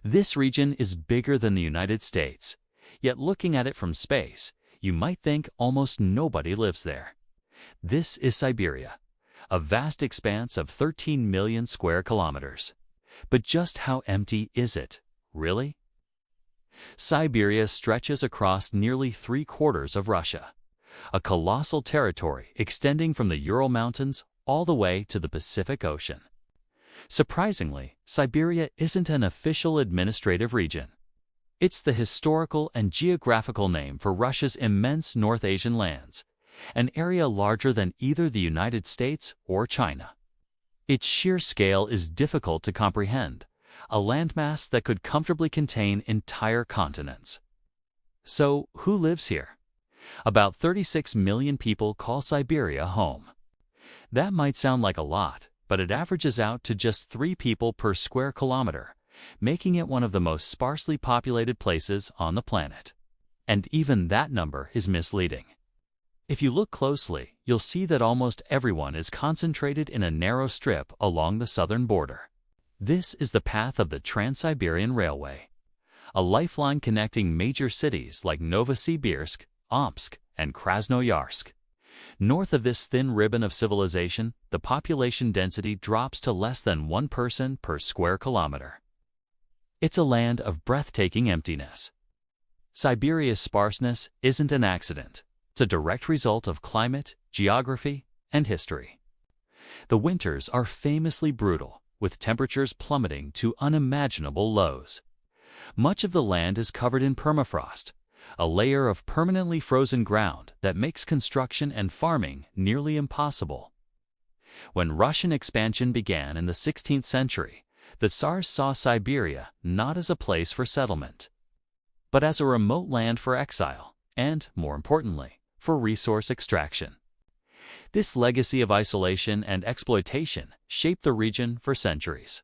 This region is bigger than the United States, yet looking at it from space, you might think almost nobody lives there. This is Siberia, a vast expanse of 13 million square kilometers. But just how empty is it, really? Siberia stretches across nearly 3/4 of Russia, a colossal territory extending from the Ural Mountains all the way to the Pacific Ocean. Surprisingly, Siberia isn't an official administrative region. It's the historical and geographical name for Russia's immense North Asian lands, an area larger than either the United States or China. Its sheer scale is difficult to comprehend, a landmass that could comfortably contain entire continents. So, who lives here? About 36 million people call Siberia home. That might sound like a lot, but it averages out to just 3 people per square kilometer, making it one of the most sparsely populated places on the planet. And even that number is misleading. If you look closely, you'll see that almost everyone is concentrated in a narrow strip along the southern border. This is the path of the Trans-Siberian Railway, a lifeline connecting major cities like Novosibirsk, Omsk, and Krasnoyarsk. North of this thin ribbon of civilization, the population density drops to less than 1 person per square kilometer. It's a land of breathtaking emptiness. Siberia's sparseness isn't an accident. It's a direct result of climate, geography, and history. The winters are famously brutal, with temperatures plummeting to unimaginable lows. Much of the land is covered in permafrost, a layer of permanently frozen ground that makes construction and farming nearly impossible. When Russian expansion began in the 16th century, the Tsars saw Siberia not as a place for settlement, but as a remote land for exile and, more importantly, for resource extraction. This legacy of isolation and exploitation shaped the region for centuries.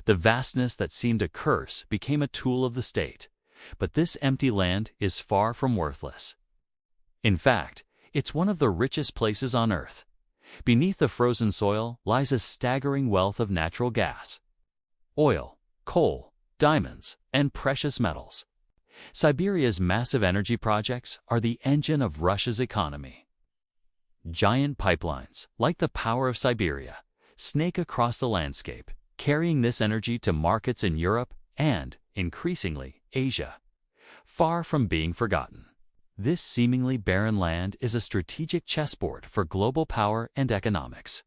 The vastness that seemed a curse became a tool of the state, but this empty land is far from worthless. In fact, it's one of the richest places on Earth. Beneath the frozen soil lies a staggering wealth of natural gas, oil, coal, diamonds, and precious metals. Siberia's massive energy projects are the engine of Russia's economy. Giant pipelines, like the power of Siberia, snake across the landscape, carrying this energy to markets in Europe and, increasingly, Asia. Far from being forgotten, this seemingly barren land is a strategic chessboard for global power and economics.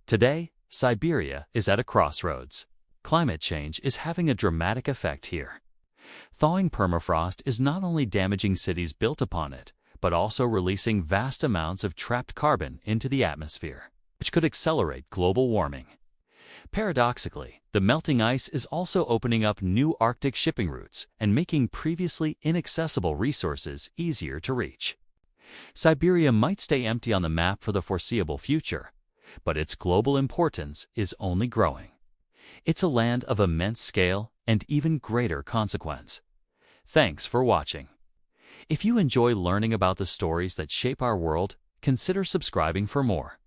Today, Siberia is at a crossroads. Climate change is having a dramatic effect here. Thawing permafrost is not only damaging cities built upon it, but also releasing vast amounts of trapped carbon into the atmosphere, which could accelerate global warming. Paradoxically, the melting ice is also opening up new Arctic shipping routes and making previously inaccessible resources easier to reach. Siberia might stay empty on the map for the foreseeable future, but its global importance is only growing. It's a land of immense scale and even greater consequence. Thanks for watching. If you enjoy learning about the stories that shape our world, consider subscribing for more.